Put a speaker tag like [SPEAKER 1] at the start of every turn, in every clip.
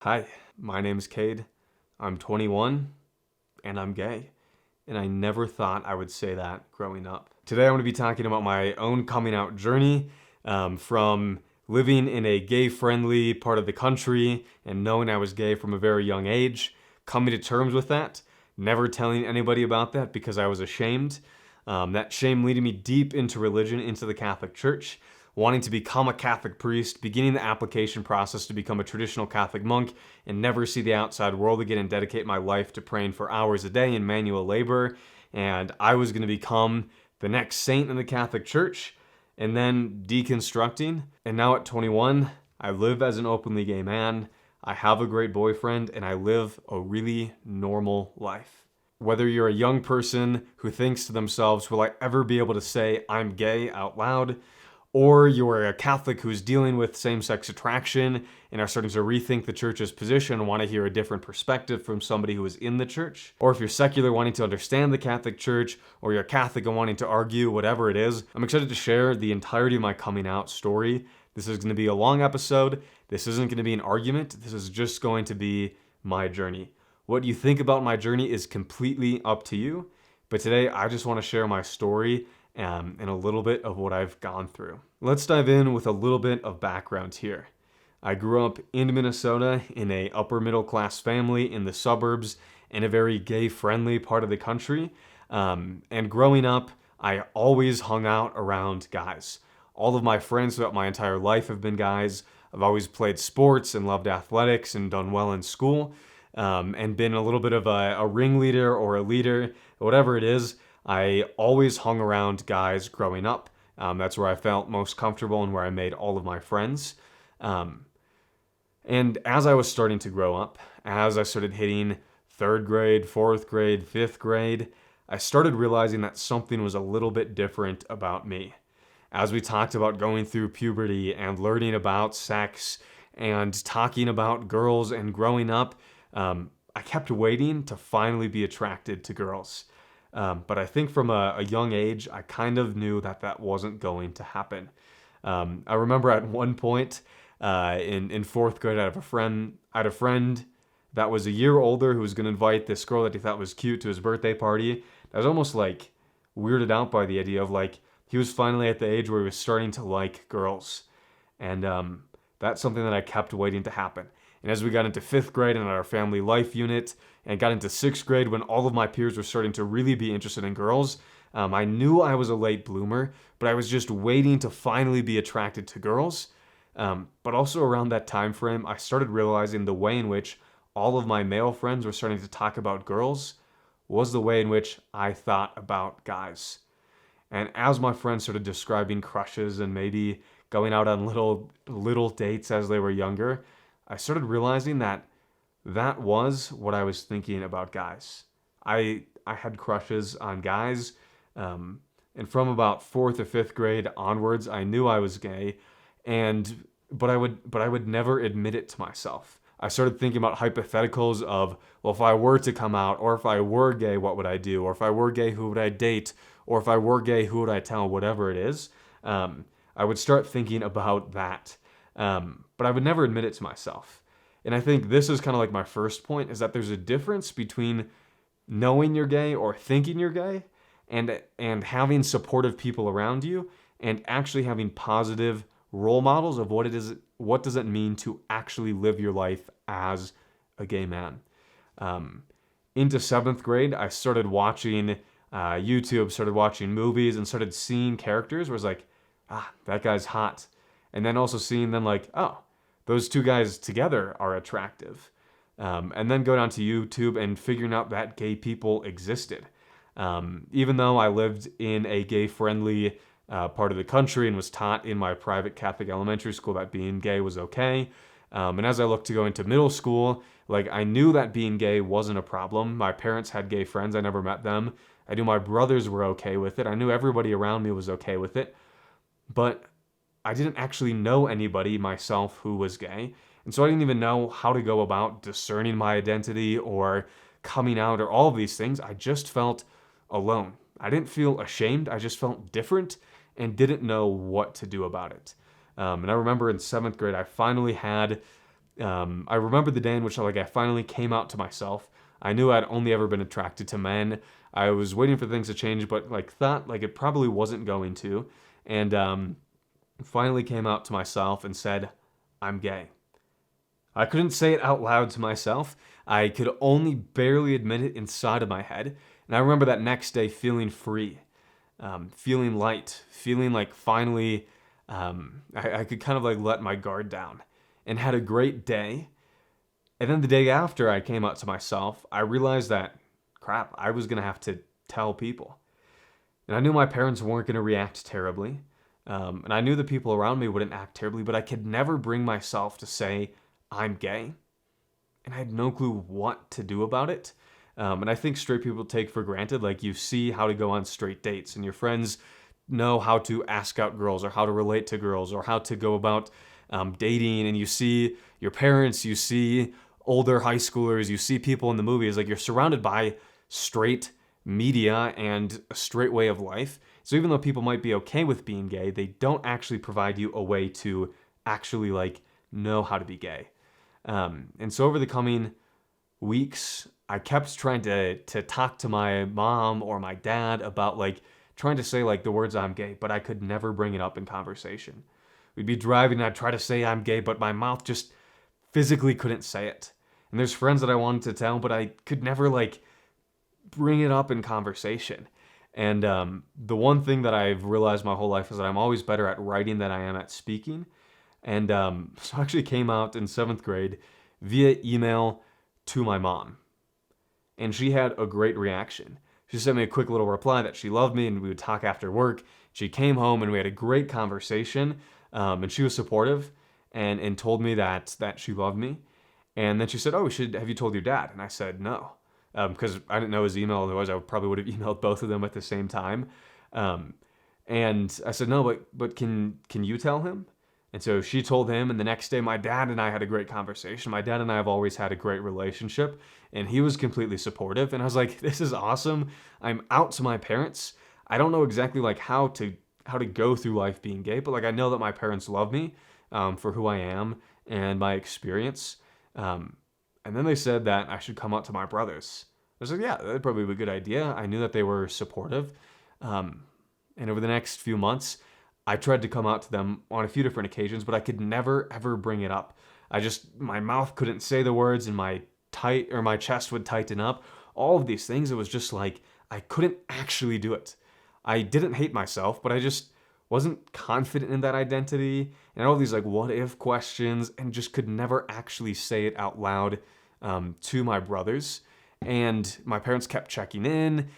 [SPEAKER 1] Hi, my name's Cade. I'm 21 and I'm gay. And I never thought I would say that growing up. Today I'm going to be talking about my own coming out journey from living in a gay friendly part of the country and knowing I was gay from a very young age, coming to terms with that, never telling anybody about that because I was ashamed. That shame leading me deep into religion, into the Catholic Church, wanting to become a Catholic priest, beginning the application process to become a traditional Catholic monk, and never see the outside world again and dedicate my life to praying for hours a day in manual labor. And I was going to become the next saint in the Catholic Church, and then deconstructing. And now at 21, I live as an openly gay man, I have a great boyfriend, and I live a really normal life. Whether you're a young person who thinks to themselves, will I ever be able to say I'm gay out loud? Or you're a Catholic who's dealing with same-sex attraction and are starting to rethink the church's position and want to hear a different perspective from somebody who is in the church. Or if you're secular wanting to understand the Catholic Church, or you're Catholic and wanting to argue, whatever it is, I'm excited to share the entirety of my coming out story. This is going to be a long episode. This isn't going to be an argument. This is just going to be my journey. What you think about my journey is completely up to you. But today I just want to share my story and a little bit of what I've gone through. Let's dive in with a little bit of background here. I grew up in Minnesota in a upper middle class family in the suburbs in a very gay friendly part of the country. And growing up, I always hung out around guys. All of my friends throughout my entire life have been guys. I've always played sports and loved athletics and done well in school, and been a little bit of a ringleader or a leader, whatever it is. I always hung around guys growing up. That's where I felt most comfortable and where I made all of my friends. And as I was starting to grow up, as I started hitting third grade, fourth grade, fifth grade, I started realizing that something was a little bit different about me. As we talked about going through puberty and learning about sex and talking about girls and growing up, I kept waiting to finally be attracted to girls. But I think from a young age, I kind of knew that that wasn't going to happen. I remember at one point in fourth grade, I had a friend that was a year older who was going to invite this girl that he thought was cute to his birthday party. I was almost like weirded out by the idea of like he was finally at the age where he was starting to like girls. And that's something that I kept waiting to happen. And as we got into fifth grade and our family life unit and got into sixth grade when all of my peers were starting to really be interested in girls, I knew I was a late bloomer, but I was just waiting to finally be attracted to girls. But also around that time frame, I started realizing the way in which all of my male friends were starting to talk about girls was the way in which I thought about guys. And as my friends started describing crushes and maybe going out on little dates as they were younger, I started realizing that that was what I was thinking about guys. I had crushes on guys, and from about fourth or fifth grade onwards, I knew I was gay, but I would never admit it to myself. I started thinking about hypotheticals of, well, if I were to come out, or if I were gay, what would I do? Or if I were gay, who would I date? Or if I were gay, who would I tell? Whatever it is, I would start thinking about that. But I would never admit it to myself. And I think this is kind of like my first point, is that there's a difference between knowing you're gay or thinking you're gay and having supportive people around you and actually having positive role models of what does it mean to actually live your life as a gay man. Into seventh grade, I started watching YouTube, started watching movies, and started seeing characters where it's like, that guy's hot. And then also seeing them like, oh, those two guys together are attractive. And then go down to YouTube and figuring out that gay people existed. Even though I lived in a gay-friendly part of the country and was taught in my private Catholic elementary school that being gay was okay. And as I looked to go into middle school, like I knew that being gay wasn't a problem. My parents had gay friends. I never met them. I knew my brothers were okay with it. I knew everybody around me was okay with it. But I didn't actually know anybody myself who was gay. And so I didn't even know how to go about discerning my identity or coming out or all of these things. I just felt alone. I didn't feel ashamed. I just felt different and didn't know what to do about it. And I remember in seventh grade, I finally had I remember the day in which I finally came out to myself. I knew I'd only ever been attracted to men. I was waiting for things to change, but thought it probably wasn't going to. And finally came out to myself and said, I'm gay. I couldn't say it out loud to myself. I could only barely admit it inside of my head. And I remember that next day feeling free, feeling light, feeling like finally I could kind of let my guard down and had a great day. And then the day after I came out to myself, I realized that, crap, I was going to have to tell people. And I knew my parents weren't going to react terribly. And I knew the people around me wouldn't act terribly, but I could never bring myself to say, I'm gay. And I had no clue what to do about it. And I think straight people take for granted, you see how to go on straight dates, and your friends know how to ask out girls or how to relate to girls or how to go about dating. And you see your parents, you see older high schoolers, you see people in the movies. You're surrounded by straight media and a straight way of life. So even though people might be okay with being gay, they don't actually provide you a way to actually know how to be gay. And so over the coming weeks, I kept trying to talk to my mom or my dad about trying to say the words I'm gay, but I could never bring it up in conversation. We'd be driving and I'd try to say I'm gay, but my mouth just physically couldn't say it. And there's friends that I wanted to tell, but I could never bring it up in conversation. And the one thing that I've realized my whole life is that I'm always better at writing than I am at speaking. And so I actually came out in 7th grade via email to my mom. And she had a great reaction. She sent me a quick little reply that she loved me and we would talk after work. She came home and we had a great conversation. And she was supportive and told me that she loved me. And then she said, have you told your dad? And I said, no. Because I didn't know his email, otherwise I probably would have emailed both of them at the same time. And I said, no, but can you tell him? And so she told him, and the next day my dad and I had a great conversation. My dad and I have always had a great relationship, and he was completely supportive. And I was like, this is awesome. I'm out to my parents. I don't know exactly how to go through life being gay, but I know that my parents love me for who I am and my experience. And then they said that I should come out to my brothers. I was like, yeah, that'd probably be a good idea. I knew that they were supportive. And over the next few months, I tried to come out to them on a few different occasions, but I could never, ever bring it up. My mouth couldn't say the words and my chest would tighten up. All of these things, it was just I couldn't actually do it. I didn't hate myself, but I just wasn't confident in that identity and all these what if questions and just could never actually say it out loud to my brothers. And my parents kept checking in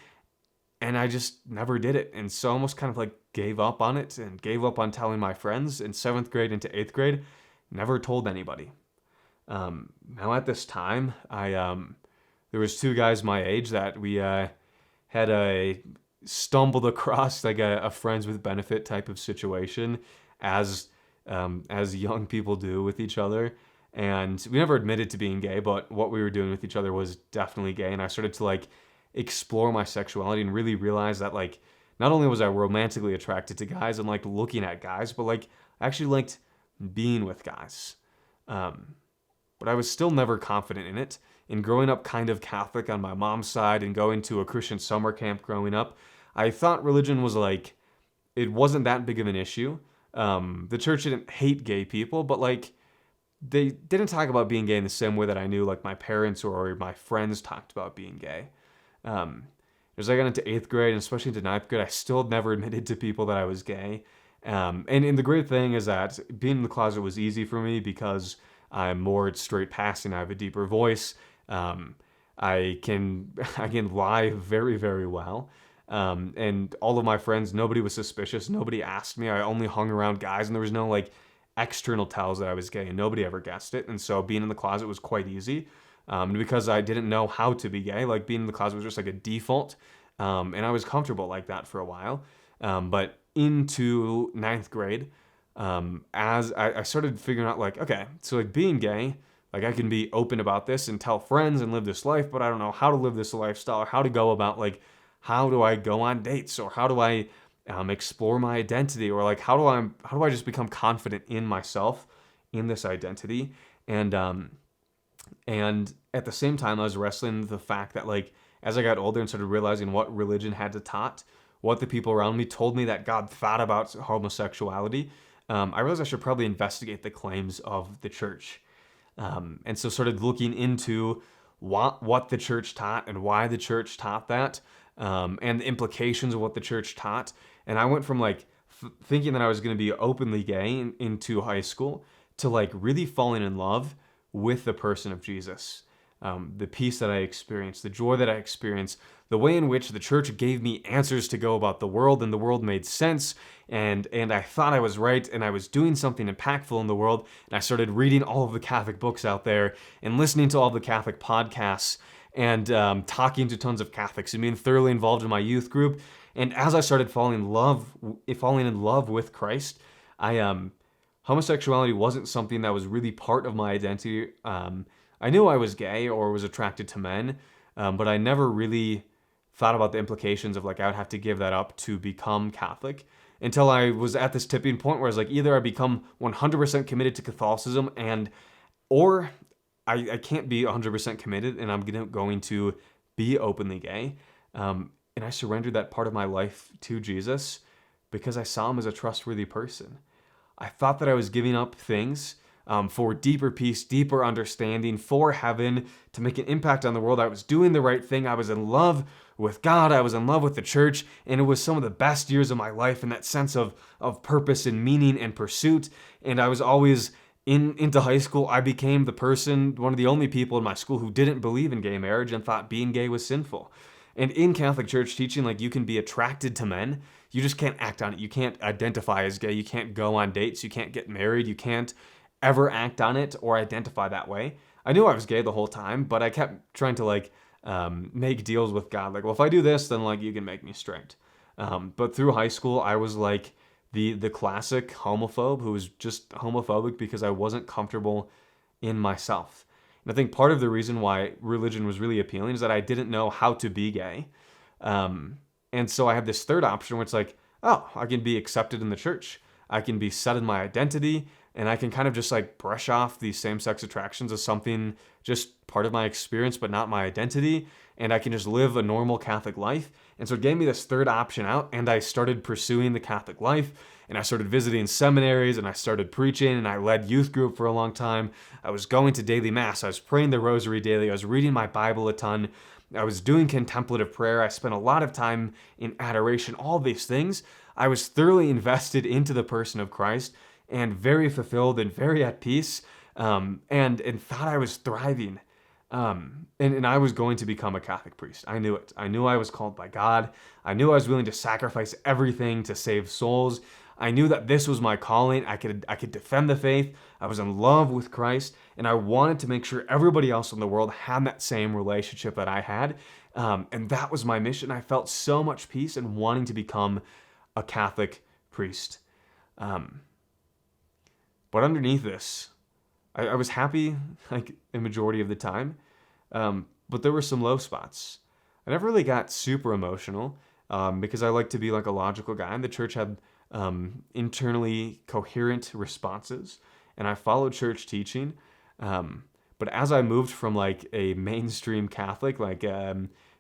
[SPEAKER 1] and I just never did it. And so I almost kind of gave up on it and gave up on telling my friends in 7th grade into 8th grade, never told anybody. Now at this time, there was 2 guys my age that we had stumbled across a friends with benefit type of situation as young people do with each other. And we never admitted to being gay, but what we were doing with each other was definitely gay. And I started to explore my sexuality and really realize that not only was I romantically attracted to guys and looking at guys, but I actually liked being with guys. But I was still never confident in it. And growing up kind of Catholic on my mom's side and going to a Christian summer camp growing up, I thought religion was it wasn't that big of an issue. The church didn't hate gay people, but they didn't talk about being gay in the same way that I knew my parents or my friends talked about being gay. As I got into 8th grade and especially into 9th grade, I still never admitted to people that I was gay. And the great thing is that being in the closet was easy for me because I'm more straight passing. I have a deeper voice. I can lie very, very well. And all of my friends, nobody was suspicious. Nobody asked me. I only hung around guys and there was no external tells that I was gay and nobody ever guessed it. And so being in the closet was quite easy. Because I didn't know how to be gay, being in the closet was just a default. And I was comfortable like that for a while. But into 9th grade, as I started figuring out okay, so being gay, I can be open about this and tell friends and live this life, but I don't know how to live this lifestyle or how to go about how do I go on dates or how do I explore my identity or how do I just become confident in myself in this identity. And at the same time, I was wrestling with the fact that, like, as I got older and started realizing what religion had to taught, what the people around me told me that God thought about homosexuality, I realized I should probably investigate the claims of the church. And so started looking into what the church taught and why the church taught that, and the implications of what the church taught. And I went from like thinking that I was going to be openly gay into high school to like really falling in love with the person of Jesus. The peace that I experienced, the joy that I experienced, the way in which the church gave me answers to go about the world, and the world made sense, and I thought I was right, and I was doing something impactful in the world, and I started reading all of the Catholic books out there, and listening to all the Catholic podcasts, and talking to tons of Catholics, and being thoroughly involved in my youth group. And as I started falling in love with Christ, homosexuality wasn't something that was really part of my identity. I knew I was gay or was attracted to men, but I never really thought about the implications of like I would have to give that up to become Catholic until I was at this tipping point where I was like, either I become 100% committed to Catholicism or I can't be 100% committed and I'm going to be openly gay. And I surrendered that part of my life to Jesus because I saw him as a trustworthy person. I thought that I was giving up things for deeper peace, deeper understanding, for heaven, to make an impact on the world. I was doing the right thing. I was in love with God. I was in love with the church. And it was some of the best years of my life in that sense of purpose and meaning and pursuit. And I was always into high school. I became one of the only people in my school who didn't believe in gay marriage and thought being gay was sinful. And in Catholic church teaching, like, you can be attracted to men. You just can't act on it. You can't identify as gay. You can't go on dates. You can't get married. You can't ever act on it or identify that way. I knew I was gay the whole time, but I kept trying to like make deals with God. Like, well, if I do this, then like you can make me straight. But through high school, I was like the classic homophobe who was just homophobic because I wasn't comfortable in myself. And I think part of the reason why religion was really appealing is that I didn't know how to be gay. And so I have this third option where it's like, oh, I can be accepted in the church. I can be set in my identity, and I can kind of just like brush off these same-sex attractions as something just part of my experience, but not my identity. And I can just live a normal Catholic life. And so it gave me this third option out, and I started pursuing the Catholic life, and I started visiting seminaries, and I started preaching, and I led youth group for a long time. I was going to daily mass. I was praying the rosary daily. I was reading my Bible a ton. I was doing contemplative prayer. I spent a lot of time in adoration, all these things. I was thoroughly invested into the person of Christ and very fulfilled and very at peace, and thought I was thriving. And I was going to become a Catholic priest. I knew it. I knew I was called by God. I knew I was willing to sacrifice everything to save souls. I knew that this was my calling. I could defend the faith. I was in love with Christ, and I wanted to make sure everybody else in the world had that same relationship that I had. And that was my mission. I felt so much peace in wanting to become a Catholic priest. But underneath this, I was happy like a majority of the time, but there were some low spots. I never really got super emotional because I like to be like a logical guy, and the church had internally coherent responses, and I followed church teaching. But as I moved from like a mainstream Catholic, like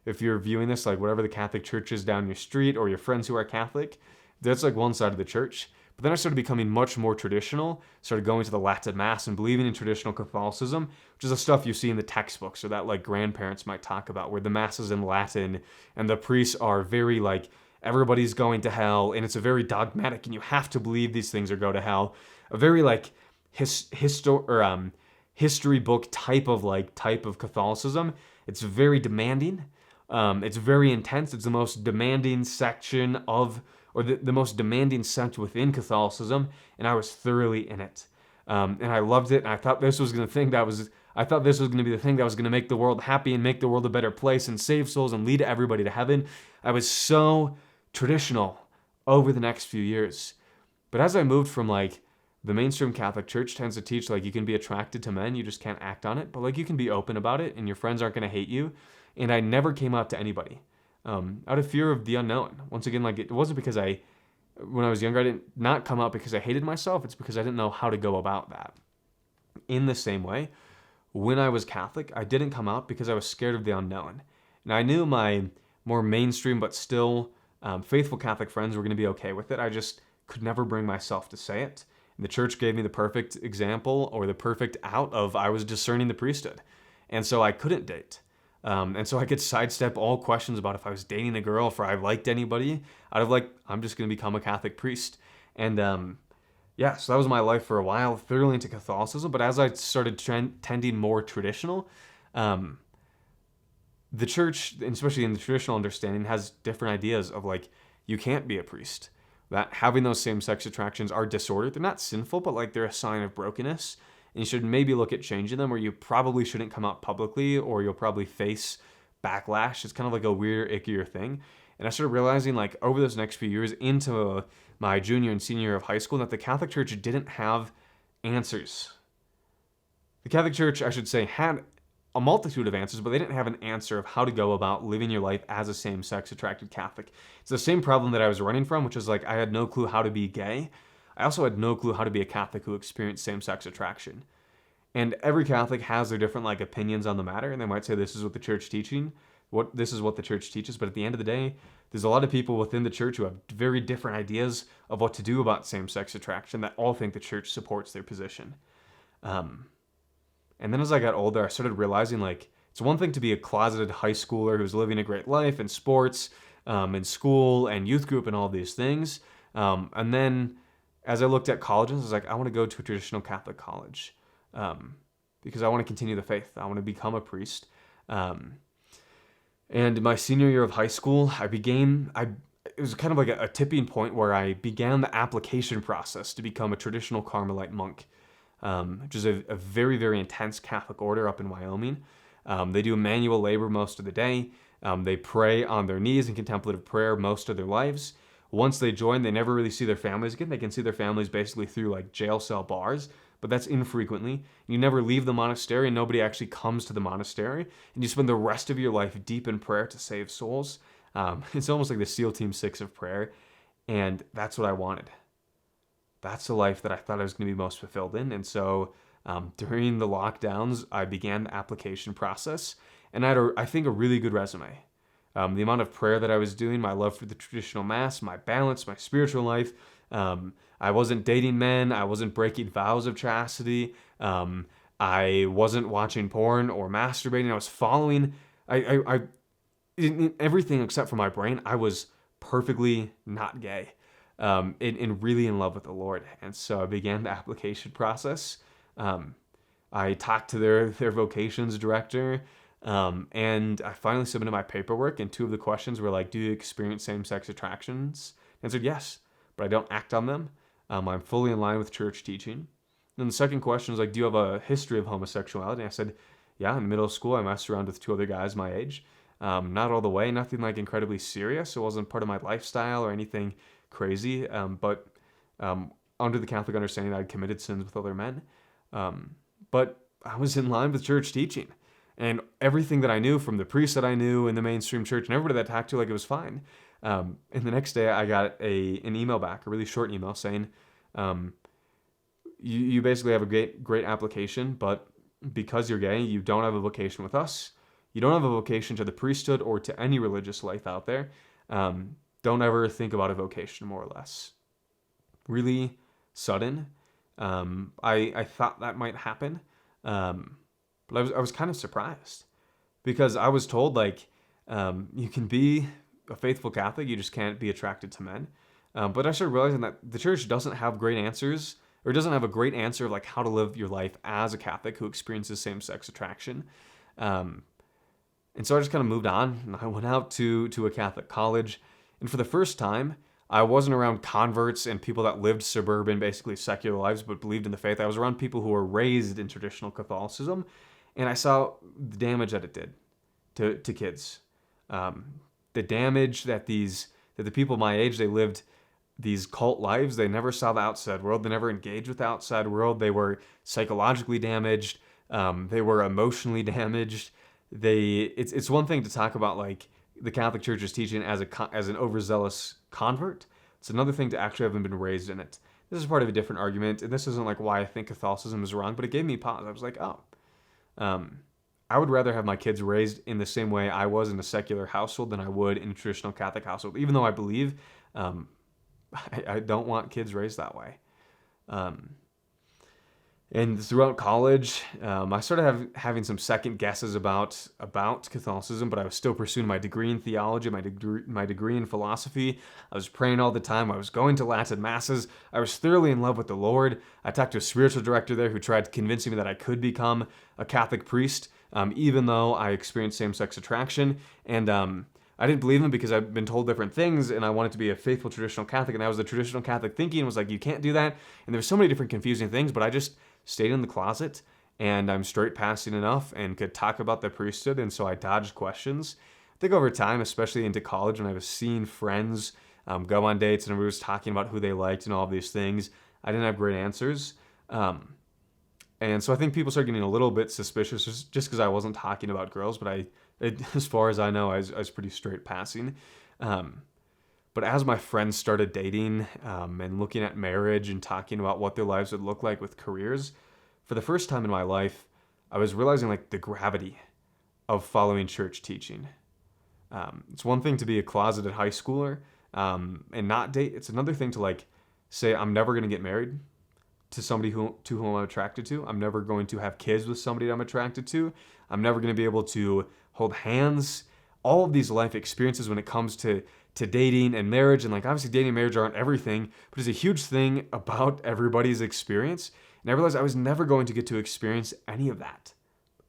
[SPEAKER 1] if you're viewing this, like whatever the Catholic church is down your street or your friends who are Catholic, that's like one side of the church. But then I started becoming much more traditional, started going to the Latin Mass and believing in traditional Catholicism, which is the stuff you see in the textbooks or that like grandparents might talk about, where the Mass is in Latin and the priests are very like, everybody's going to hell, and it's a very dogmatic, and you have to believe these things or go to hell. A very like history book type of Catholicism. It's very demanding. It's very intense. It's the most demanding section or the most demanding sect within Catholicism, and I was thoroughly in it. And I loved it, and I thought this was going to be the thing that was going to make the world happy and make the world a better place and save souls and lead everybody to heaven. I was so traditional over the next few years. But as I moved from like the mainstream Catholic church tends to teach like you can be attracted to men, you just can't act on it, but like you can be open about it and your friends aren't going to hate you. And I never came out to anybody out of fear of the unknown. Once again, like it wasn't because when I was younger, I didn't not come out because I hated myself. It's because I didn't know how to go about that. In the same way, when I was Catholic, I didn't come out because I was scared of the unknown. And I knew my more mainstream but still faithful Catholic friends were going to be okay with it. I just could never bring myself to say it. And the church gave me the perfect example, or the perfect out of, I was discerning the priesthood. And so I couldn't date. And so I could sidestep all questions about if I was dating a girl, if I liked anybody, out of like, I'm just going to become a Catholic priest. And yeah, so that was my life for a while, thoroughly into Catholicism. But as I started tending more traditional, the church, especially in the traditional understanding, has different ideas of like, you can't be a priest. That having those same-sex attractions are disordered. They're not sinful, but like they're a sign of brokenness. And you should maybe look at changing them, or you probably shouldn't come out publicly, or you'll probably face backlash. It's kind of like a weird, ickier thing. And I started realizing like over those next few years into my junior and senior year of high school that the Catholic Church didn't have answers. The Catholic Church, I should say, had a multitude of answers, but they didn't have an answer of how to go about living your life as a same-sex attracted Catholic. It's the same problem that I was running from, which is like I had no clue how to be gay. I also had no clue how to be a Catholic who experienced same-sex attraction. And every Catholic has their different like opinions on the matter, and they might say this is what the church this is what the church teaches, but at the end of the day, there's a lot of people within the church who have very different ideas of what to do about same-sex attraction that all think the church supports their position. And then as I got older, I started realizing like it's one thing to be a closeted high schooler who's living a great life in sports, in school and youth group and all these things. And then as I looked at colleges, I was like, I want to go to a traditional Catholic college because I want to continue the faith. I want to become a priest. And my senior year of high school, it was kind of like a tipping point where I began the application process to become a traditional Carmelite monk. Which is a very, very intense Catholic order up in Wyoming. They do manual labor most of the day. They pray on their knees in contemplative prayer most of their lives. Once they join, they never really see their families again. They can see their families basically through like jail cell bars, but that's infrequently. You never leave the monastery, and nobody actually comes to the monastery, and you spend the rest of your life deep in prayer to save souls. It's almost like the SEAL Team 6 of prayer, and that's what I wanted. That's the life that I thought I was going to be most fulfilled in. And so during the lockdowns, I began the application process, and I had, I think, a really good resume. The amount of prayer that I was doing, my love for the traditional mass, my balance, my spiritual life. I wasn't dating men. I wasn't breaking vows of chastity. I wasn't watching porn or masturbating. I was following in everything except for my brain. I was perfectly not gay. And really in love with the Lord. And so I began the application process. I talked to their vocations director, and I finally submitted my paperwork, and two of the questions were like, do you experience same-sex attractions? I answered yes, but I don't act on them. I'm fully in line with church teaching. And the second question was like, do you have a history of homosexuality? And I said, yeah, in middle school, I messed around with two other guys my age. Not all the way, nothing like incredibly serious. It wasn't part of my lifestyle or anything crazy, but under the Catholic understanding, I'd committed sins with other men. But I was in line with church teaching, and everything that I knew from the priests that I knew in the mainstream church and everybody that I talked to, like, it was fine. And the next day, I got an email back, a really short email saying, you basically have a great application, but because you're gay, you don't have a vocation with us. You don't have a vocation to the priesthood or to any religious life out there. Don't ever think about a vocation, more or less. Really sudden. I thought that might happen, but I was kind of surprised because I was told like you can be a faithful Catholic, you just can't be attracted to men. But I started realizing that the church doesn't have great answers, or doesn't have a great answer of like how to live your life as a Catholic who experiences same-sex attraction. And so I just kind of moved on, and I went out to a Catholic college. And for the first time, I wasn't around converts and people that lived suburban, basically secular lives, but believed in the faith. I was around people who were raised in traditional Catholicism, and I saw the damage that it did to kids. The damage that the people my age, they lived these cult lives. They never saw the outside world. They never engaged with the outside world. They were psychologically damaged. They were emotionally damaged. It's one thing to talk about like the Catholic Church's teaching as an overzealous convert. It's another thing to actually have been raised in it. this is part of a different argument, and this isn't like why I think Catholicism is wrong, but it gave me pause. I was like, oh, I would rather have my kids raised in the same way I was in a secular household than I would in a traditional Catholic household, even though I believe I don't want kids raised that way. And throughout college, I started having some second guesses about Catholicism, but I was still pursuing my degree in theology, my degree in philosophy. I was praying all the time. I was going to Latin masses. I was thoroughly in love with the Lord. I talked to a spiritual director there who tried convincing me that I could become a Catholic priest, even though I experienced same-sex attraction. And I didn't believe him because I've been told different things, and I wanted to be a faithful traditional Catholic, and that was the traditional Catholic thinking. It was like, you can't do that. And there's so many different confusing things, but I just stayed in the closet, and I'm straight passing enough and could talk about the priesthood, and so I dodged questions. I think over time, especially into college, when I was seeing friends go on dates and everybody was talking about who they liked and all of these things, I didn't have great answers. And so I think people started getting a little bit suspicious just because I wasn't talking about girls, but as far as I know, I was pretty straight passing. But as my friends started dating and looking at marriage and talking about what their lives would look like with careers, for the first time in my life, I was realizing like the gravity of following church teaching. It's one thing to be a closeted high schooler and not date. It's another thing to like say, I'm never going to get married to somebody to whom I'm attracted to. I'm never going to have kids with somebody I'm attracted to. I'm never going to be able to hold hands. All of these life experiences when it comes to dating and marriage, and like obviously dating and marriage aren't everything, but it's a huge thing about everybody's experience. And I realized I was never going to get to experience any of that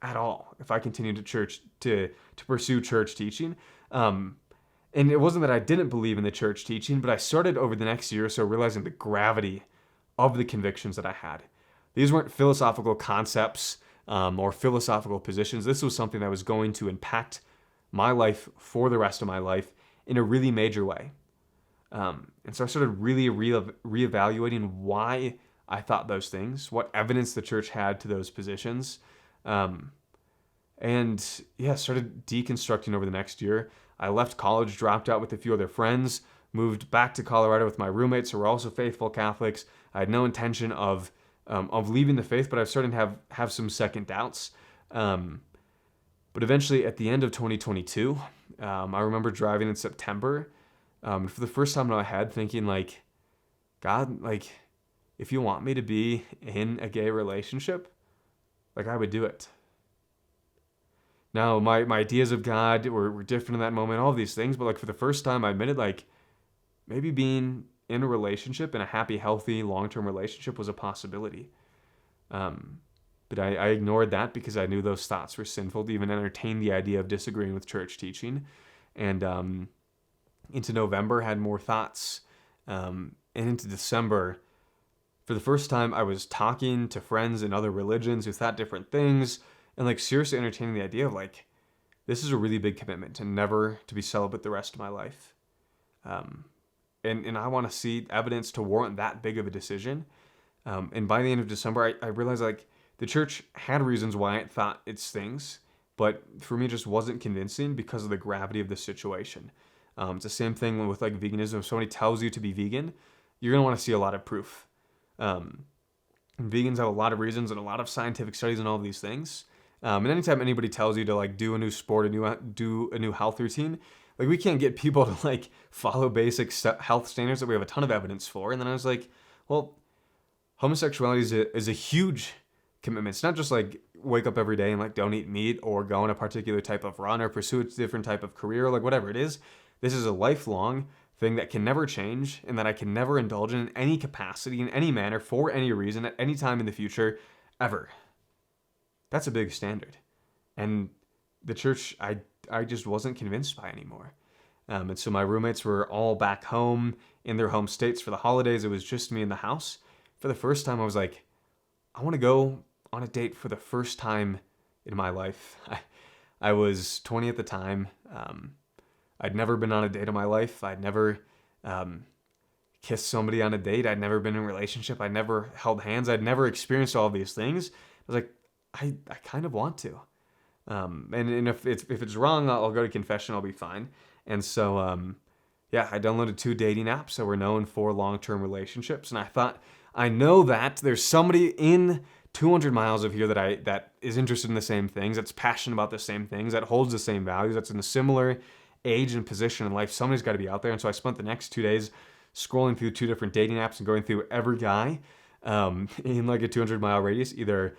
[SPEAKER 1] at all if I continued to pursue church teaching. And it wasn't that I didn't believe in the church teaching, but I started over the next year or so realizing the gravity of the convictions that I had. These weren't philosophical concepts or philosophical positions. This was something that was going to impact my life for the rest of my life in a really major way. And so I started really reevaluating why I thought those things, what evidence the church had to those positions. Started deconstructing over the next year. I left college, dropped out with a few other friends, moved back to Colorado with my roommates who were also faithful Catholics. I had no intention of leaving the faith, but I was starting to have some second doubts. But eventually, at the end of 2022, I remember driving in September, for the first time in my head, thinking like, God, like, if you want me to be in a gay relationship, like I would do it. Now, my ideas of God were different in that moment, all of these things, but like for the first time, I admitted like maybe being in a relationship, in a happy, healthy, long-term relationship was a possibility. But I ignored that because I knew those thoughts were sinful to even entertain the idea of disagreeing with church teaching. And into November, had more thoughts. And into December, for the first time, I was talking to friends in other religions who thought different things and like seriously entertaining the idea of like, this is a really big commitment to never to be celibate the rest of my life. And I want to see evidence to warrant that big of a decision. And by the end of December, I realized like the church had reasons why it thought its things, but for me, it just wasn't convincing because of the gravity of the situation. It's the same thing with like veganism. If somebody tells you to be vegan, you're going to want to see a lot of proof. Vegans have a lot of reasons and a lot of scientific studies and all of these things. And anytime anybody tells you to like do a new sport, do a new health routine, like we can't get people to like follow basic health standards that we have a ton of evidence for. And then I was like, well, homosexuality is a huge commitment. It's not just like wake up every day and like don't eat meat or go on a particular type of run or pursue a different type of career, like whatever it is. This is a lifelong thing that can never change and that I can never indulge in any capacity, in any manner, for any reason, at any time in the future, ever. That's a big standard. And the church, I just wasn't convinced by anymore. And so my roommates were all back home in their home states for the holidays. It was just me in the house. For the first time, I was like, I want to go on a date for the first time in my life. I was 20 at the time. I'd never been on a date in my life. I'd never kissed somebody on a date. I'd never been in a relationship. I'd never held hands. I'd never experienced all these things. I was like, I kind of want to. And if it's wrong, I'll go to confession. I'll be fine. And so, I downloaded 2 dating apps that were known for long-term relationships, and I thought, I know that there's somebody in 200 miles of here that is interested in the same things, that's passionate about the same things, that holds the same values, that's in a similar age and position in life. Somebody's got to be out there. And so I spent the next 2 days scrolling through 2 different dating apps and going through every guy in like a 200-mile radius, either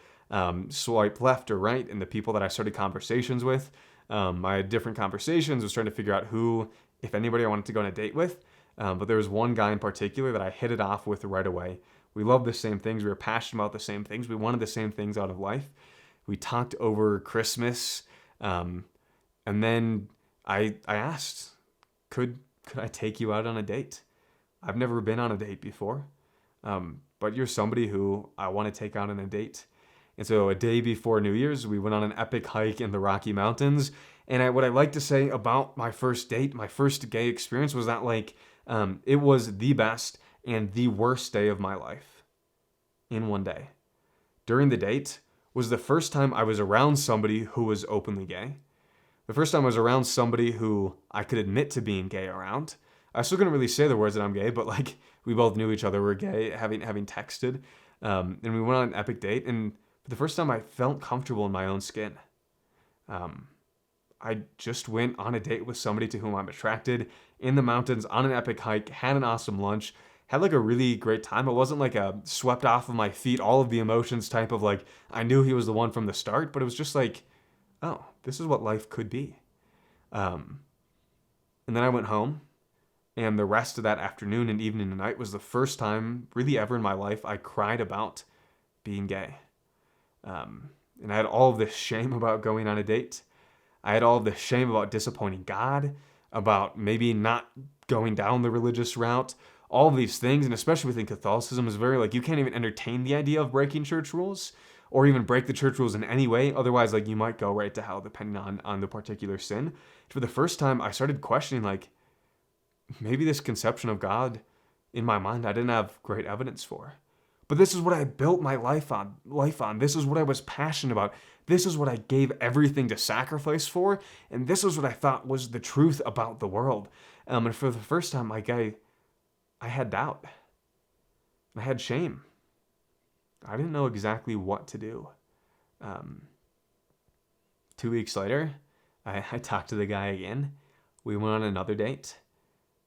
[SPEAKER 1] swipe left or right, and the people that I started conversations with. I had different conversations, was trying to figure out who, if anybody, I wanted to go on a date with. But there was one guy in particular that I hit it off with right away. We loved the same things. We were passionate about the same things. We wanted the same things out of life. We talked over Christmas. And then I asked, could I take you out on a date? I've never been on a date before. But you're somebody who I want to take out on a date. And so a day before New Year's, we went on an epic hike in the Rocky Mountains. And what I like to say about my first date, my first gay experience, was that it was the best and the worst day of my life in one day. During the date was the first time I was around somebody who was openly gay. The first time I was around somebody who I could admit to being gay around. I still couldn't really say the words that I'm gay, but we both knew each other were gay, having texted. And we went on an epic date, and for the first time I felt comfortable in my own skin. I just went on a date with somebody to whom I'm attracted in the mountains on an epic hike, had an awesome lunch, had a really great time. It wasn't a swept off of my feet, all of the emotions type of I knew he was the one from the start, but it was just oh, this is what life could be. And then I went home, and the rest of that afternoon and evening and night was the first time really ever in my life I cried about being gay. And I had all of this shame about going on a date. I had all of this shame about disappointing God, about maybe not going down the religious route, all of these things. And especially within Catholicism, is very you can't even entertain the idea of breaking church rules or even break the church rules in any way. Otherwise, you might go right to hell depending on the particular sin. For the first time, I started questioning maybe this conception of God in my mind I didn't have great evidence for. But this is what I built my life on. This is what I was passionate about. This is what I gave everything to sacrifice for. And this is what I thought was the truth about the world. And for the first time, I had doubt. I had shame. I didn't know exactly what to do. 2 weeks later, I talked to the guy again. We went on another date.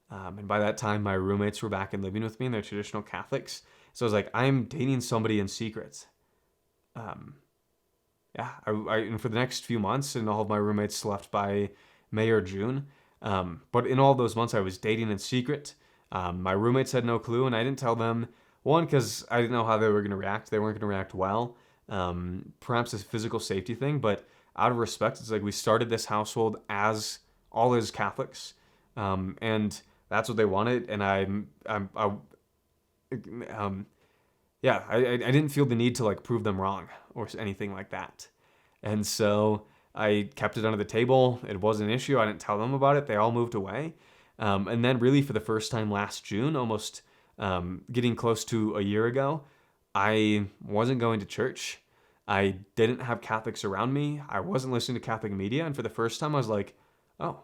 [SPEAKER 1] And by that time, my roommates were back and living with me, and they're traditional Catholics. So I was I'm dating somebody in secret. And for the next few months, and all of my roommates left by May or June. But in all those months, I was dating in secret. My roommates had no clue, and I didn't tell them. One, because I didn't know how they were going to react. They weren't going to react well. Perhaps a physical safety thing, but out of respect, it's we started this household as all as Catholics, and that's what they wanted. And I didn't feel the need to prove them wrong or anything like that. And so I kept it under the table. It wasn't an issue. I didn't tell them about it. They all moved away. And then really for the first time last June, almost getting close to a year ago, I wasn't going to church. I didn't have Catholics around me. I wasn't listening to Catholic media. And for the first time, I was oh,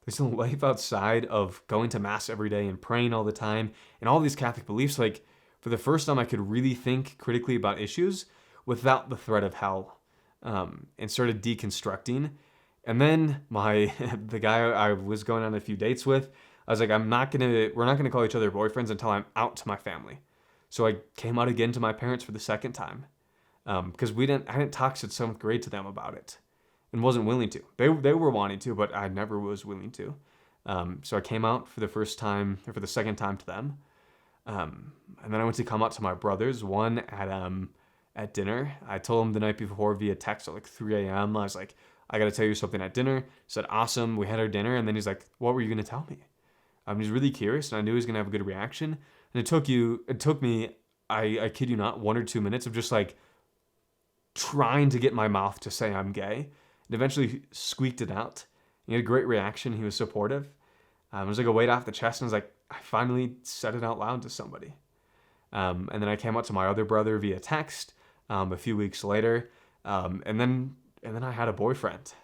[SPEAKER 1] there's a life outside of going to Mass every day and praying all the time and all these Catholic beliefs. For the first time, I could really think critically about issues without the threat of hell, and started deconstructing. And then the guy I was going on a few dates with, I was we're not gonna call each other boyfriends until I'm out to my family. So I came out again to my parents for the second time, because I didn't talk since 7th grade to them about it, and wasn't willing to. They were wanting to, but I never was willing to. So I came out for the first time, or for the second time to them. And then I went to come out to my brothers, one at dinner. I told him the night before via text at 3 a.m. I was I got to tell you something at dinner. He said, awesome. We had our dinner. And then he's what were you going to tell me? He's really curious, and I knew he was going to have a good reaction. And it took me, I kid you not, 1 or 2 minutes of just trying to get my mouth to say I'm gay. And eventually squeaked it out. He had a great reaction. He was supportive. It was a weight off the chest, and I finally said it out loud to somebody. And then I came out to my other brother via text a few weeks later. And then I had a boyfriend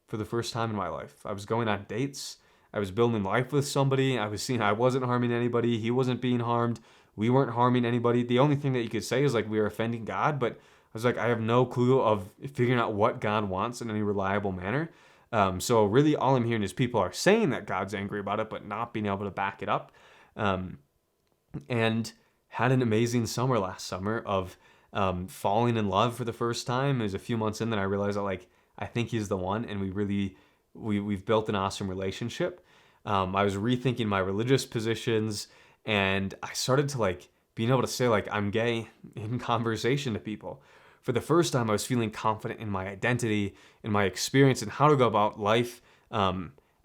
[SPEAKER 1] for the first time in my life. I was going on dates. I was building life with somebody. I was seeing I wasn't harming anybody. He wasn't being harmed. We weren't harming anybody. The only thing that you could say is like we were offending God, but I was like, I have no clue of figuring out what God wants in any reliable manner. So really all I'm hearing is people are saying that God's angry about it, but not being able to back it up. And had an amazing summer last summer of falling in love for the first time. It was a few months in that I realized that like, I think he's the one, and we've built an awesome relationship. I was rethinking my religious positions, and I started to like being able to say like I'm gay in conversation to people. For the first time, I was feeling confident in my identity, in my experience, and how to go about life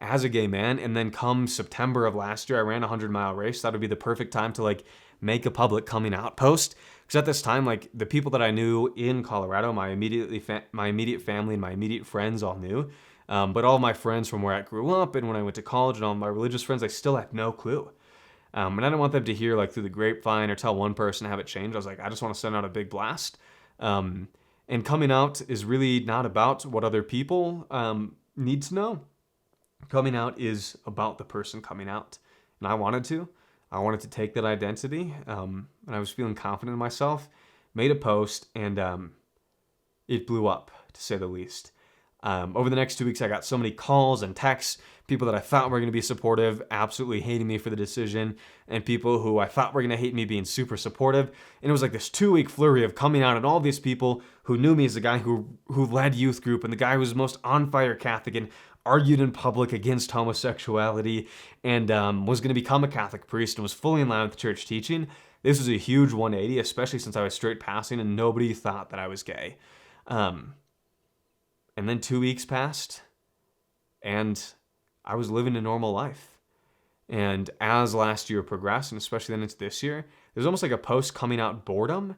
[SPEAKER 1] as a gay man. And then come September of last year, I ran a 100-mile race. That would be the perfect time to like make a public coming out post. Because at this time, like the people that I knew in Colorado, my immediate family and my immediate friends all knew. But all my friends from where I grew up and when I went to college and all my religious friends, I still had no clue. And I didn't want them to hear like through the grapevine or tell one person to have it change. I was like, I just want to send out a big blast. And coming out is really not about what other people need to know. Coming out is about the person coming out. And I wanted to take that identity. And I was feeling confident in myself, made a post, and it blew up, to say the least. Over the next 2 weeks, I got so many calls and texts, people that I thought were going to be supportive, absolutely hating me for the decision, and people who I thought were going to hate me being super supportive. And it was like this 2-week flurry of coming out, and all these people who knew me as the guy who led youth group and the guy who was most on fire Catholic and argued in public against homosexuality and was going to become a Catholic priest and was fully in line with church teaching. This was a huge 180, especially since I was straight passing and nobody thought that I was gay. And then 2 weeks passed, and I was living a normal life. And as last year progressed, and especially then into this year, there's almost like a post-coming out boredom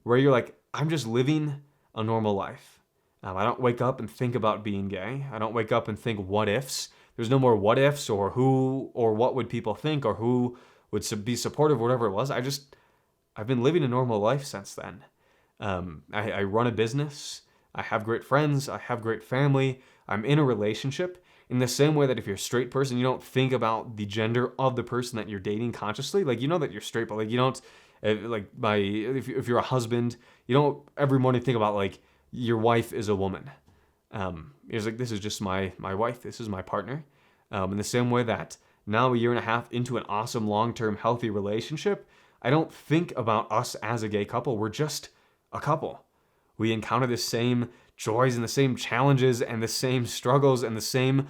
[SPEAKER 1] where you're like, I'm just living a normal life. I don't wake up and think about being gay. I don't wake up and think what ifs. There's no more what ifs or who or what would people think or who would be supportive or whatever it was. I've been living a normal life since then. I run a business. I have great friends. I have great family. I'm in a relationship in the same way that if you're a straight person, you don't think about the gender of the person that you're dating consciously. Like, you know that you're straight, but like you don't, if you're a husband, you don't every morning think about like your wife is a woman. It's like, this is just my wife. This is my partner. In the same way that now a year and a half into an awesome, long-term, healthy relationship, I don't think about us as a gay couple. We're just a couple. We encounter the same joys and the same challenges and the same struggles and the same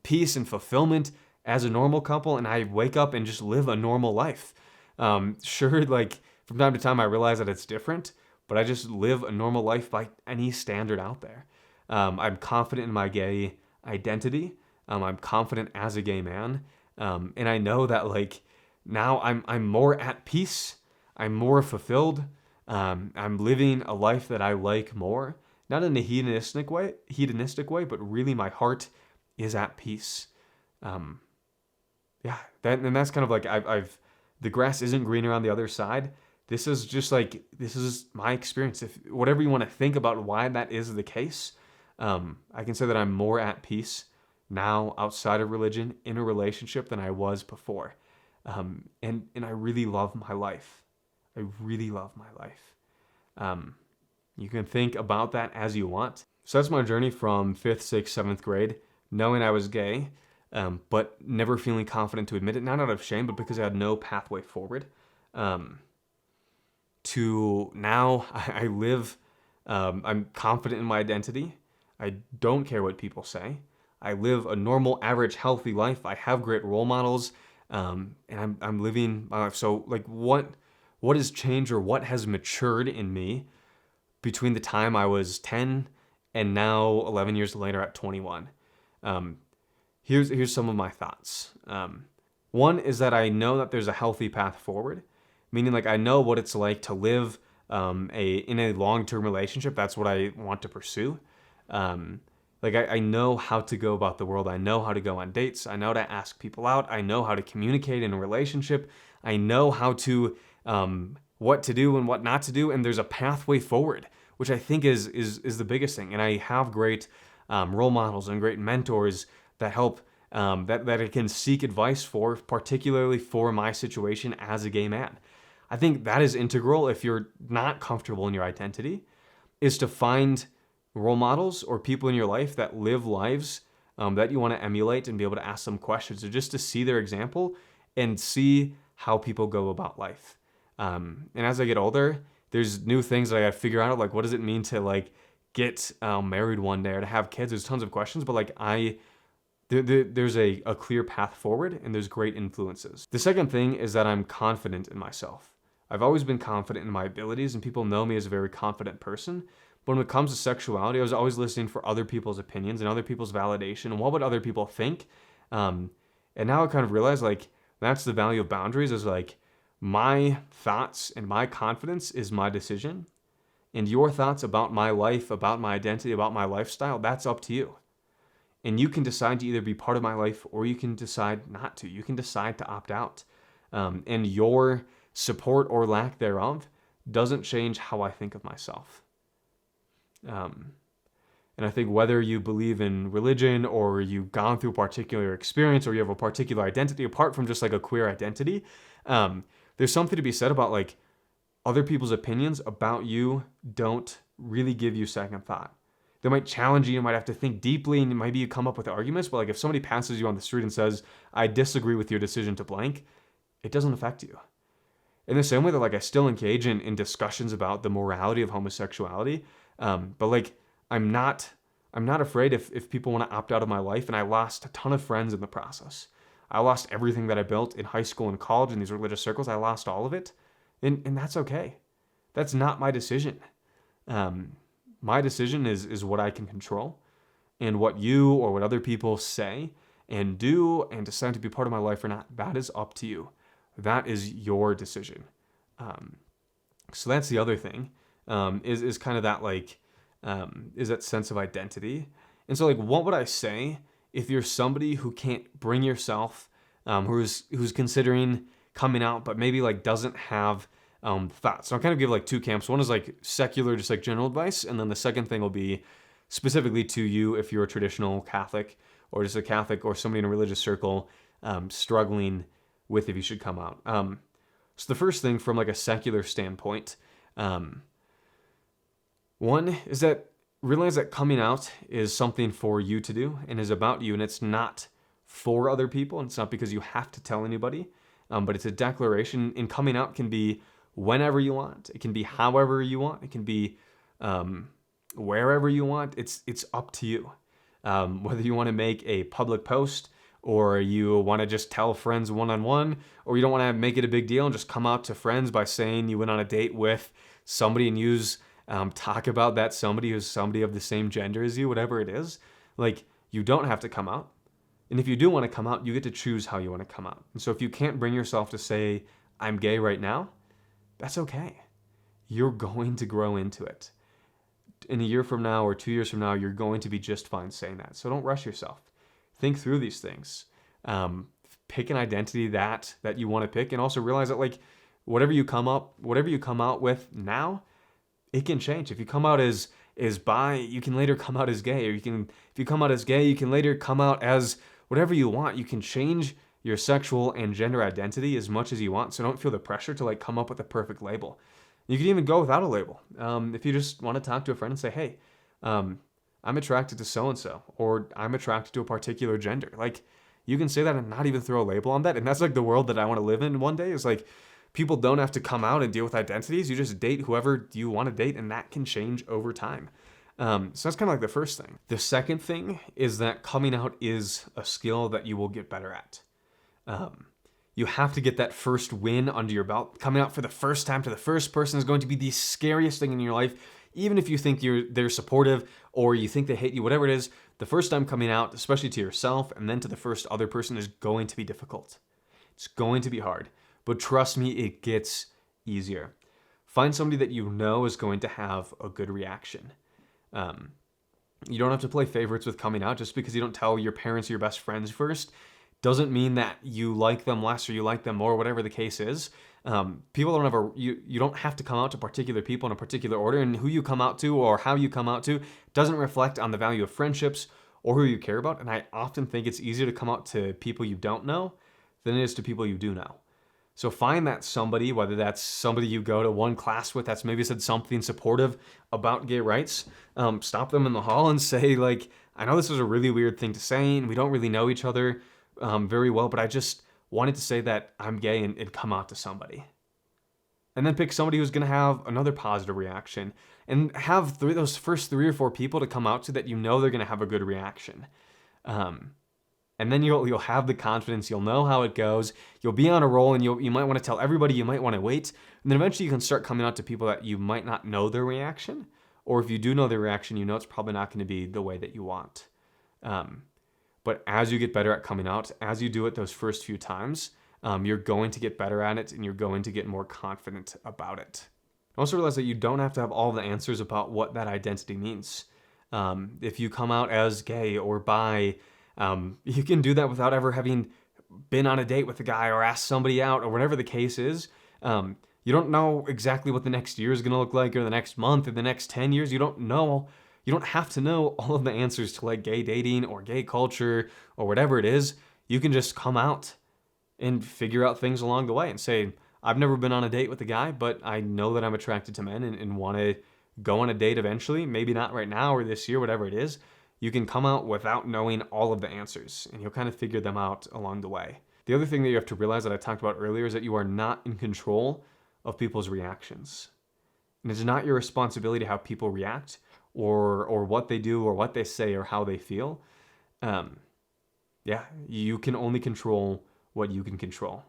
[SPEAKER 1] peace and fulfillment as a normal couple. And I wake up and just live a normal life. Sure, like from time to time, I realize that it's different, but I just live a normal life by any standard out there. I'm confident in my gay identity. I'm confident as a gay man. And I know that like now I'm more at peace. I'm more fulfilled. I'm living a life that I like more, not in a hedonistic way, but really my heart is at peace. That's kind of like I've the grass isn't greener on the other side. This is my experience. If whatever you want to think about why that is the case, I can say that I'm more at peace now outside of religion in a relationship than I was before. And I really love my life. I really love my life. You can think about that as you want. So that's my journey from 5th, 6th, 7th grade, knowing I was gay, but never feeling confident to admit it, not out of shame, but because I had no pathway forward. To now I live, I'm confident in my identity. I don't care what people say. I live a normal, average, healthy life. I have great role models, and I'm living my life. So like what has changed or what has matured in me between the time I was 10 and now 11 years later at 21? Here's some of my thoughts. One is that I know that there's a healthy path forward, meaning like I know what it's like to live in a long-term relationship. That's what I want to pursue. I know how to go about the world. I know how to go on dates. I know how to ask people out. I know how to communicate in a relationship. I know how to what to do and what not to do, and there's a pathway forward, which I think is the biggest thing. And I have great role models and great mentors that help that I can seek advice for, particularly for my situation as a gay man. I think that is integral if you're not comfortable in your identity, is to find role models or people in your life that live lives that you want to emulate and be able to ask them questions, or just to see their example and see how people go about life. And as I get older, there's new things that I got to figure out, like what does it mean to like get married one day or to have kids. There's tons of questions, but like there's a clear path forward and there's great influences. The second thing is that I'm confident in myself. I've always been confident in my abilities, and people know me as a very confident person. But when it comes to sexuality, I was always listening for other people's opinions and other people's validation and what would other people think. And now I kind of realize like that's the value of boundaries, is like my thoughts and my confidence is my decision. And your thoughts about my life, about my identity, about my lifestyle, that's up to you. And you can decide to either be part of my life or you can decide not to. You can decide to opt out. And your support or lack thereof doesn't change how I think of myself. And I think whether you believe in religion or you've gone through a particular experience or you have a particular identity apart from just like a queer identity, there's something to be said about like other people's opinions about you don't really give you second thought. They might challenge you might have to think deeply, and maybe you come up with arguments, but like if somebody passes you on the street and says, I disagree with your decision to blank, it doesn't affect you. In the same way that like I still engage in discussions about the morality of homosexuality, but like I'm not afraid if people want to opt out of my life. And I lost a ton of friends in the process. I lost everything that I built in high school and college in these religious circles. I lost all of it, and that's okay. That's not my decision. My decision is what I can control, and what you or what other people say and do and decide to be part of my life or not, that is up to you. That is your decision. So that's the other thing, is kind of that like, is that sense of identity. And so like, what would I say if you're somebody who can't bring yourself, who's considering coming out, but maybe like doesn't have thoughts? So I'll kind of give like two camps. One is like secular, just like general advice. And then the second thing will be specifically to you if you're a traditional Catholic or just a Catholic or somebody in a religious circle struggling with if you should come out. So the first thing from like a secular standpoint, one is that realize that coming out is something for you to do and is about you, and it's not for other people, and it's not because you have to tell anybody, but it's a declaration. And coming out can be whenever you want. It can be however you want. It can be wherever you want. It's up to you. Whether you want to make a public post, or you want to just tell friends one-on-one, or you don't want to make it a big deal and just come out to friends by saying you went on a date with somebody and talk about that somebody who's somebody of the same gender as you, whatever it is. Like, you don't have to come out. And if you do want to come out, you get to choose how you want to come out. And so if you can't bring yourself to say, I'm gay right now, that's okay. You're going to grow into it. In a year from now or 2 years from now, you're going to be just fine saying that. So don't rush yourself. Think through these things. Pick an identity that you want to pick, and also realize that like whatever you come out with now, it can change. If you come out as bi, you can later come out as gay, or if you come out as gay, you can later come out as whatever you want. You can change your sexual and gender identity as much as you want. So don't feel the pressure to like come up with a perfect label. You can even go without a label. If you just want to talk to a friend and say, hey, I'm attracted to so-and-so, or I'm attracted to a particular gender. Like, you can say that and not even throw a label on that. And that's like the world that I want to live in one day, is like, people don't have to come out and deal with identities. You just date whoever you want to date, and that can change over time. So that's kind of like the first thing. The second thing is that coming out is a skill that you will get better at. You have to get that first win under your belt. Coming out for the first time to the first person is going to be the scariest thing in your life. Even if you think they're supportive or you think they hate you, whatever it is, the first time coming out, especially to yourself and then to the first other person, is going to be difficult. It's going to be hard. But trust me, it gets easier. Find somebody that you know is going to have a good reaction. You don't have to play favorites with coming out. Just because you don't tell your parents or your best friends first doesn't mean that you like them less or you like them more, whatever the case is. People don't have you don't have to come out to particular people in a particular order, and who you come out to or how you come out to doesn't reflect on the value of friendships or who you care about. And I often think it's easier to come out to people you don't know than it is to people you do know. So find that somebody, whether that's somebody you go to one class with that's maybe said something supportive about gay rights, stop them in the hall and say, like, I know this is a really weird thing to say and we don't really know each other very well, but I just wanted to say that I'm gay and come out to somebody. And then pick somebody who's going to have another positive reaction and have those first 3 or 4 people to come out to that you know they're going to have a good reaction. And then you'll have the confidence, you'll know how it goes, you'll be on a roll, and you might want to tell everybody, you might want to wait, and then eventually you can start coming out to people that you might not know their reaction, or if you do know their reaction, you know it's probably not going to be the way that you want. But as you get better at coming out, as you do it those first few times, you're going to get better at it, and you're going to get more confident about it. Also realize that you don't have to have all the answers about what that identity means. If you come out as gay or bi, you can do that without ever having been on a date with a guy or asked somebody out or whatever the case is. You don't know exactly what the next year is going to look like or the next month or the next 10 years. You don't know. You don't have to know all of the answers to like gay dating or gay culture or whatever it is. You can just come out and figure out things along the way and say, I've never been on a date with a guy, but I know that I'm attracted to men and want to go on a date eventually. Maybe not right now or this year, whatever it is. You can come out without knowing all of the answers, and you'll kind of figure them out along the way. The other thing that you have to realize that I talked about earlier is that you are not in control of people's reactions. And it's not your responsibility how people react or what they do or what they say or how they feel. You can only control what you can control.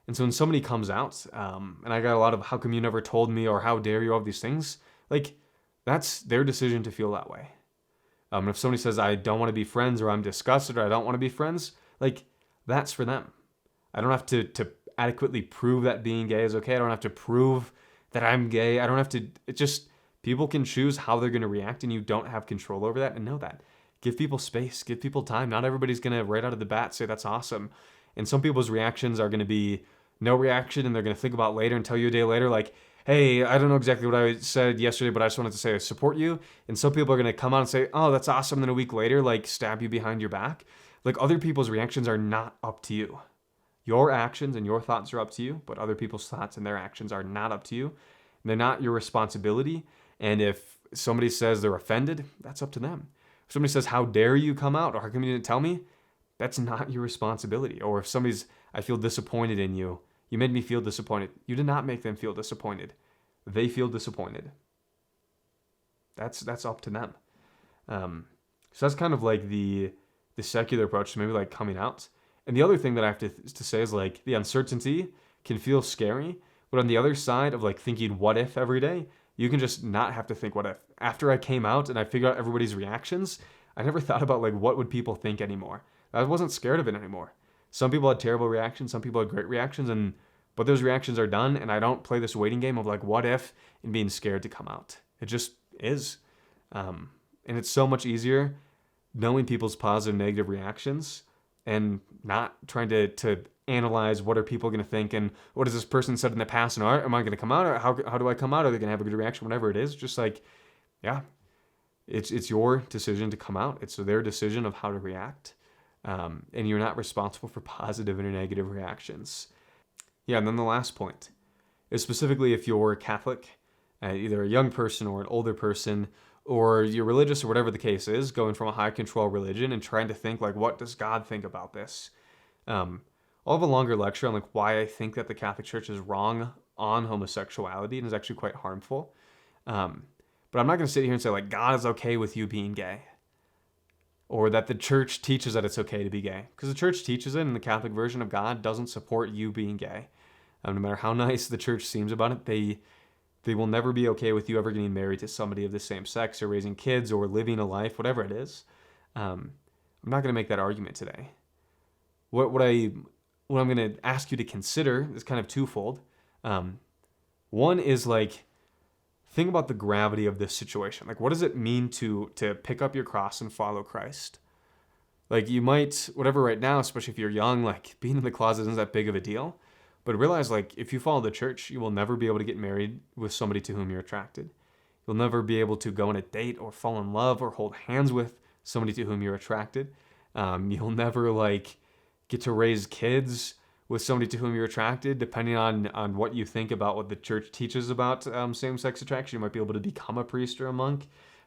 [SPEAKER 1] And so when somebody comes out, and I got a lot of how come you never told me or how dare you, all of these things, like that's their decision to feel that way. If somebody says, I don't want to be friends or I'm disgusted or I don't want to be friends, like that's for them. I don't have to adequately prove that being gay is okay. I don't have to prove that I'm gay. I don't have to, it just, people can choose how they're going to react and you don't have control over that, and know that. Give people space, give people time. Not everybody's going to right out of the bat say that's awesome. And some people's reactions are going to be no reaction and they're going to think about later and tell you a day later, like, hey, I don't know exactly what I said yesterday, but I just wanted to say I support you. And some people are going to come out and say, oh, that's awesome. And then a week later, like stab you behind your back. Like other people's reactions are not up to you. Your actions and your thoughts are up to you, but other people's thoughts and their actions are not up to you. They're not your responsibility. And if somebody says they're offended, that's up to them. If somebody says, how dare you come out? Or how come you didn't tell me? That's not your responsibility. Or if somebody's, I feel disappointed in you. You made me feel disappointed. You did not make them feel disappointed. They feel disappointed. That's up to them. So that's kind of like the secular approach to maybe like coming out. And the other thing that I have to say is like the uncertainty can feel scary, but on the other side of like thinking what if every day, you can just not have to think what if. After I came out and I figured out everybody's reactions, I never thought about like what would people think anymore. I wasn't scared of it anymore. Some people had terrible reactions, some people had great reactions, but those reactions are done, and I don't play this waiting game of like what if and being scared to come out. It just is. And it's so much easier knowing people's positive, negative reactions and not trying to analyze what are people going to think and what has this person said in the past, and am I going to come out, or how do I come out? Are they going to have a good reaction? Whatever it is, just like, yeah, it's your decision to come out. It's their decision of how to react. And you're not responsible for positive and negative reactions. Yeah, and then the last point is specifically if you're Catholic, either a young person or an older person, or you're religious or whatever the case is, going from a high control religion and trying to think like, what does God think about this? I'll have a longer lecture on like why I think that the Catholic Church is wrong on homosexuality and is actually quite harmful. But I'm not going to sit here and say like God is okay with you being gay, or that the church teaches that it's okay to be gay, because the church teaches it, and the Catholic version of God doesn't support you being gay. No matter how nice the church seems about it, they will never be okay with you ever getting married to somebody of the same sex, or raising kids, or living a life, whatever it is. I'm not going to make that argument today. What I'm going to ask you to consider is kind of twofold. One is like, think about the gravity of this situation. Like, what does it mean to pick up your cross and follow Christ? Like, you might, whatever right now, especially if you're young, like being in the closet isn't that big of a deal. But realize, like, if you follow the church, you will never be able to get married with somebody to whom you're attracted. You'll never be able to go on a date or fall in love or hold hands with somebody to whom you're attracted. You'll never like get to raise kids with somebody to whom you're attracted. Depending on what you think about what the church teaches about same-sex attraction, you might be able to become a priest or a monk.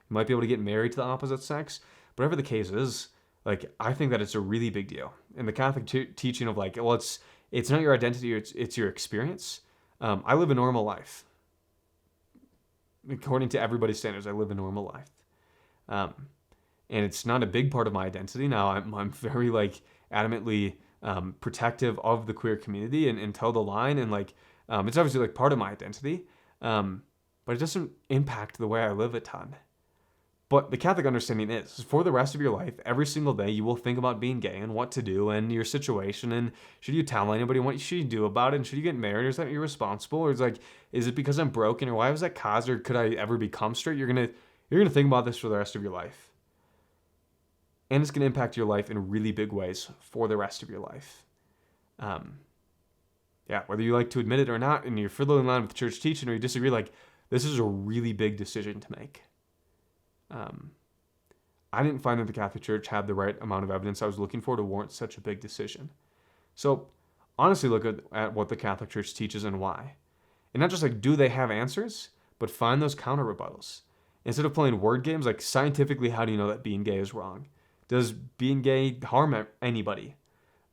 [SPEAKER 1] You might be able to get married to the opposite sex. Whatever the case is, like, I think that it's a really big deal. And the Catholic teaching of like, well, it's not your identity, it's your experience. I live a normal life. According to everybody's standards, I live a normal life. And it's not a big part of my identity. Now, I'm very like adamantly protective of the queer community and toe the line, and like it's obviously like part of my identity, but it doesn't impact the way I live a ton. But the Catholic understanding is, for the rest of your life, every single day you will think about being gay and what to do and your situation, and should you tell anybody, what should you do about it, and should you get married, or is that irresponsible, or is it because I'm broken, or why was that caused, or could I ever become straight? You're gonna think about this for the rest of your life. And it's going to impact your life in really big ways for the rest of your life. Whether you like to admit it or not, and you're fully in line with church teaching or you disagree, like, this is a really big decision to make. I didn't find that the Catholic Church had the right amount of evidence I was looking for to warrant such a big decision. So, honestly, look at what the Catholic Church teaches and why. And not just like, do they have answers, but find those counter rebuttals. Instead of playing word games, like, scientifically, how do you know that being gay is wrong? Does being gay harm anybody?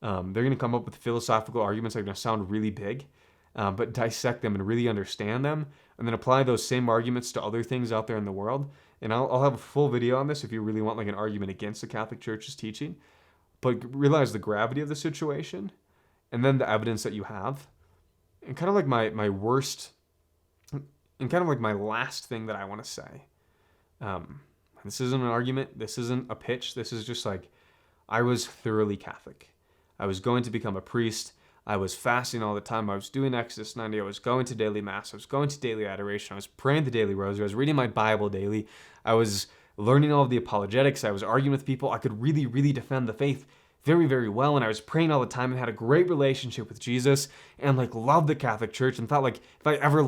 [SPEAKER 1] They're going to come up with philosophical arguments that are going to sound really big, but dissect them and really understand them, and then apply those same arguments to other things out there in the world. And I'll have a full video on this if you really want like an argument against the Catholic Church's teaching. But realize the gravity of the situation, and then the evidence that you have. And kind of like my worst, and kind of like my last thing that I want to say. This isn't an argument. This isn't a pitch. This is just like, I was thoroughly Catholic. I was going to become a priest. I was fasting all the time. I was doing Exodus 90. I was going to daily mass. I was going to daily adoration. I was praying the daily rosary. I was reading my Bible daily. I was learning all of the apologetics. I was arguing with people. I could really, really defend the faith very, very well. And I was praying all the time and had a great relationship with Jesus and like loved the Catholic Church and thought like, if I ever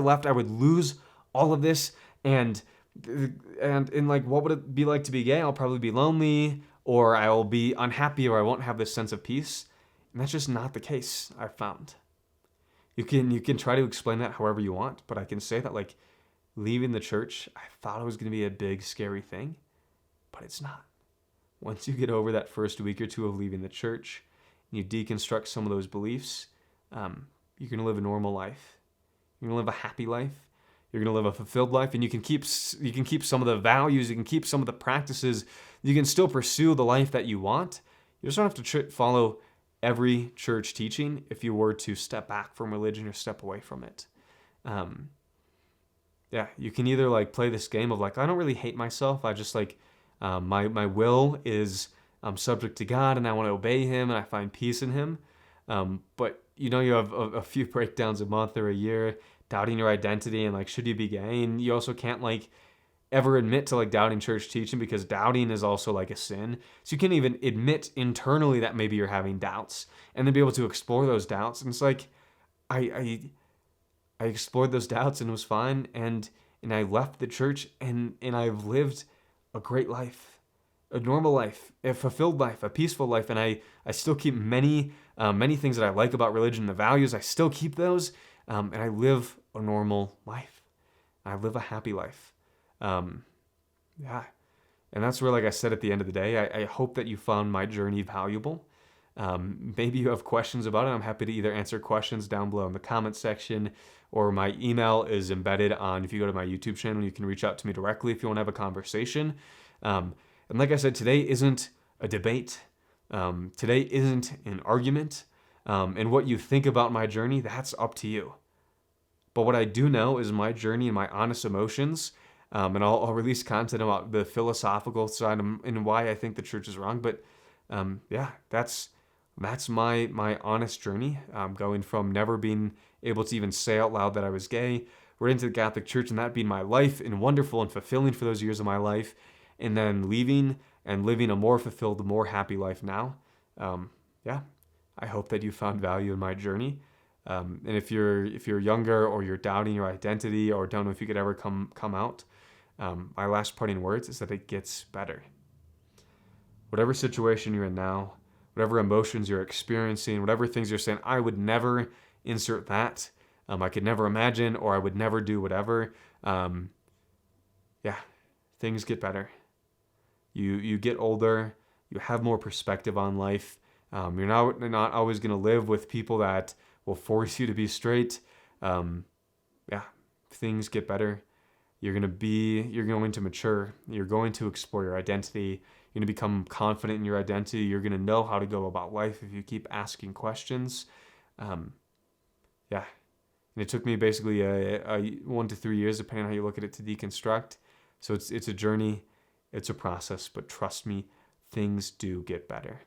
[SPEAKER 1] left, I would lose all of this. And in like, what would it be like to be gay? I'll probably be lonely, or I will be unhappy, or I won't have this sense of peace. And that's just not the case, I've found. You can try to explain that however you want, but I can say that like leaving the church, I thought it was going to be a big, scary thing, but it's not. Once you get over that first week or two of leaving the church, and you deconstruct some of those beliefs, you're going to live a normal life. You're going to live a happy life. You're going to live a fulfilled life, and you can keep some of the values, you can keep some of the practices, you can still pursue the life that you want. You just don't have to follow every church teaching if you were to step back from religion or step away from it. You can either like play this game of like, I don't really hate myself, I just like, my will is subject to God and I want to obey Him and I find peace in Him. But you have a few breakdowns a month or a year, doubting your identity and like, should you be gay? And you also can't like ever admit to like doubting church teaching because doubting is also like a sin. So you can't even admit internally that maybe you're having doubts and then be able to explore those doubts. And it's like, I explored those doubts and it was fine. And I left the church and I've lived a great life, a normal life, a fulfilled life, a peaceful life. And I still keep many things that I like about religion, the values, I still keep those. And I live a normal life. I live a happy life. And that's where, like I said at the end of the day, I hope that you found my journey valuable. Maybe you have questions about it. I'm happy to either answer questions down below in the comments section, or my email is embedded on, if you go to my YouTube channel, you can reach out to me directly if you want to have a conversation. And like I said, today isn't a debate. Today isn't an argument. And what you think about my journey, that's up to you. But what I do know is my journey and my honest emotions, and I'll release content about the philosophical side and why I think the church is wrong. But that's my honest journey, going from never being able to even say out loud that I was gay, right into the Catholic Church, and that being my life and wonderful and fulfilling for those years of my life, and then leaving and living a more fulfilled, more happy life now. I hope that you found value in my journey. And if you're younger or you're doubting your identity or don't know if you could ever come out, my last parting words is that it gets better. whatever situation you're in now, whatever emotions you're experiencing, whatever things you're saying, I would never insert that. I could never imagine, or I would never do whatever. Yeah, things get better. You get older, you have more perspective on life. You're not always going to live with people that will force you to be straight. Yeah, things get better. You're going to mature. You're going to explore your identity. You're going to become confident in your identity. You're going to know how to go about life if you keep asking questions. Yeah. And it took me basically a 1 to 3 years, depending on how you look at it, to deconstruct. So it's a journey, it's a process, but trust me, things do get better.